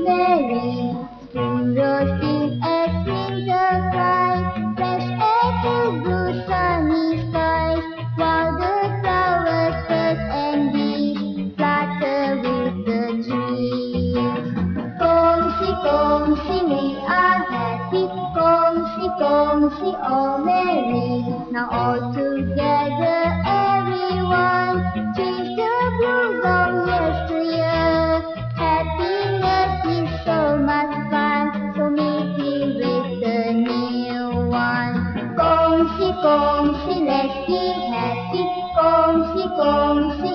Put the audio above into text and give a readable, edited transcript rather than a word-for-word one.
merry. Squirrels sing as winter flies, fresh air to blue sunny skies, while the flowers buzz and bees flutter with the trees. Gongxi, gongxi, we are happy. Gongxi, gongxi, all merry. Now all together, everyone, chase the blue from yesteryear. Happiness is so much fun, so make it with the new one. Gongxi, gongxi, let's be happy. Gongxi, gongxi,